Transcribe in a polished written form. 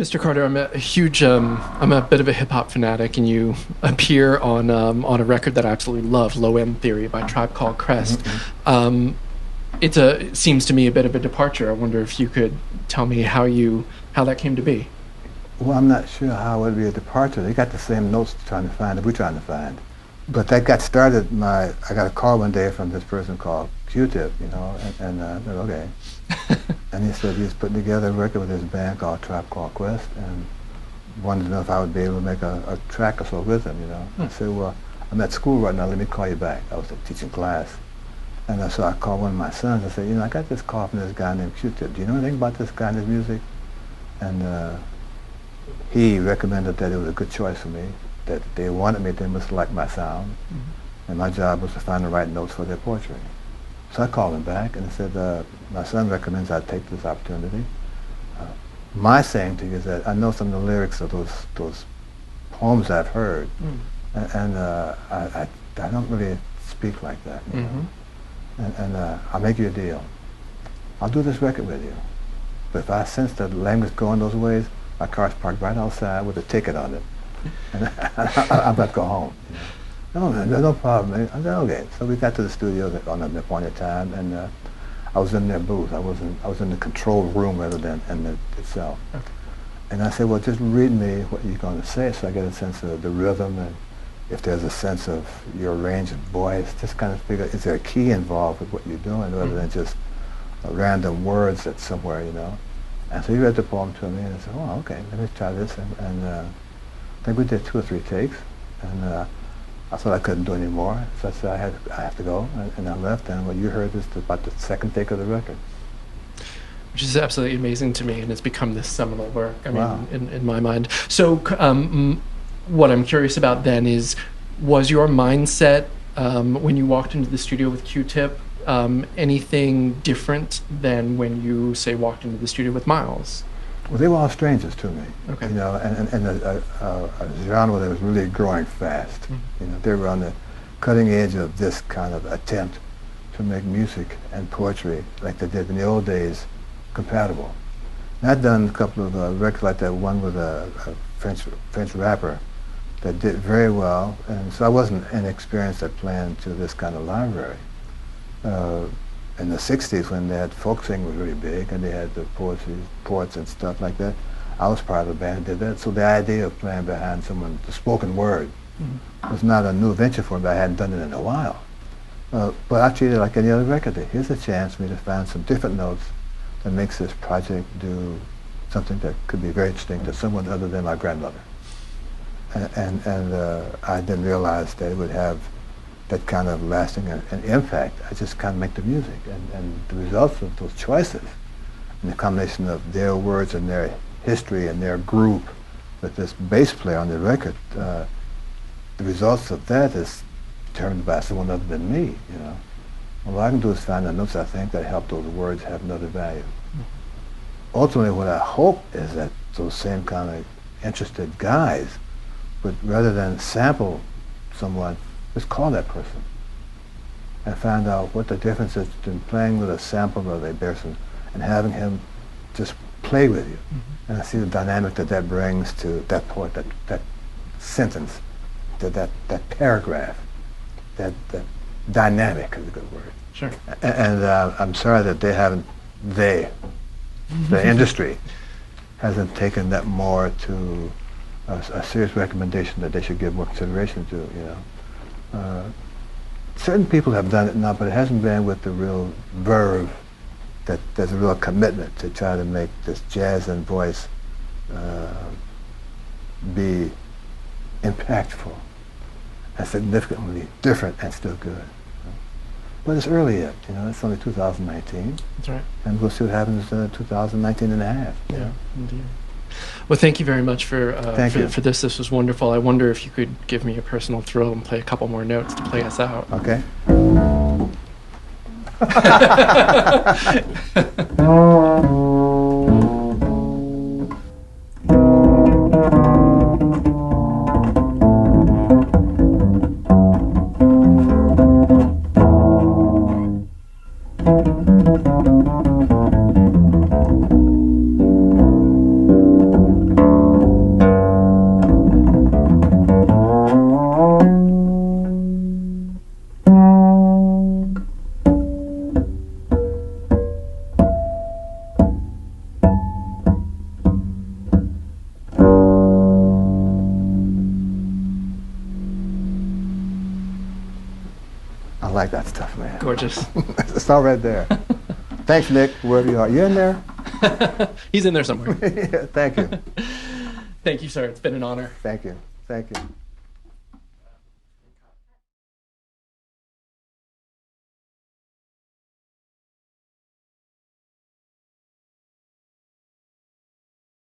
Mr. Carter, I'm a huge, I'm a bit of a hip hop fanatic, and you appear on a record that I absolutely love, Low End Theory by Tribe Called Quest. It seems to me a bit of a departure. I wonder if you could tell me how that came to be. Well, I'm not sure how it would be a departure. They got the same notes trying to find that we're trying to find. But that got started, I got a call one day from this person called Q-Tip, you know, and I said, okay. And he said he was putting together a record with his band called Tribe Called Quest, and wanted to know if I would be able to make a track or so with him, you know. I said, well, I'm at school right now, let me call you back. I was teaching class. And so I called one of my sons. I said, you know, I got this call from this guy named Q-Tip. Do you know anything about this guy and his music? And he recommended that it was a good choice for me, that they wanted me, they must like my sound. And my job was to find the right notes for their poetry. So I called him back and I said, my son recommends I take this opportunity. My saying to you is that I know some of the lyrics of those poems I've heard, and I don't really speak like that, you know? And I'll make you a deal. I'll do this record with you. But if I sense that the language going those ways, my car's parked right outside with a ticket on it. And I'm about to go home. You know? No, man, no problem. Man. I said, okay. So we got to the studio on an appointed time, and I was in their booth. I was in the control room rather than in it itself. Okay. And I said, well, just read me what you're going to say so I get a sense of the rhythm, and if there's a sense of your range of voice, just kind of figure, is there a key involved with what you're doing rather than just random words that's somewhere, you know? And so he read the poem to me, and I said, oh, okay, let me try this. And I think we did 2 or 3 takes, and I thought I couldn't do any more, so I said I have to go, and I left. And what you heard is about the second take of the record, Which is absolutely amazing to me, and it's become this seminal work. I mean, wow. in my mind. So, what I'm curious about then is, was your mindset when you walked into the studio with Q-Tip anything different than when you, say, walked into the studio with Miles? Well, they were all strangers to me, okay. You know, and a genre that was really growing fast. You know, they were on the cutting edge of this kind of attempt to make music and poetry like they did in the old days compatible. And I'd done a couple of records like that, one with a French rapper that did very well, and so I wasn't inexperienced at playing to this kind of library. In the 60s, when they had folk singing was really big, and they had the poets and stuff like that, I was part of the band that did that. So the idea of playing behind someone, the spoken word, was not a new venture for me. I hadn't done it in a while. But I treated it like any other record. Here's a chance for me to find some different notes that makes this project do something that could be very interesting to someone other than my grandmother. And I didn't realize that it would have that kind of lasting an impact. I just kind of make the music, and the results of those choices, and the combination of their words and their history and their group with this bass player on the record, the results of that is determined by someone other than me, you know. All I can do is find the notes I think that help those words have another value. Ultimately, what I hope is that those same kind of interested guys would, rather than sample someone, just call that person and find out what the difference is between playing with a sample of a person and having him just play with you. And I see the dynamic that brings to that poet, that sentence, that paragraph, that dynamic is a good word. Sure. And I'm sorry that the industry hasn't taken that more to a serious recommendation that they should give more consideration to, you know. Certain people have done it now, but it hasn't been with the real verve, that there's a real commitment to try to make this jazz and voice be impactful and significantly different and still good. But it's early yet, you know, it's only 2019. That's right. And we'll see what happens in 2019 and a half. Yeah, indeed. Well, thank you very much for this. This was wonderful. I wonder if you could give me a personal thrill and play a couple more notes to play us out. Okay. like that stuff, man. Gorgeous. It's all right there. Thanks, Nick, wherever you are. You in there? He's in there somewhere. Yeah, thank you. Thank you, sir. It's been an honor. Thank you. Thank you.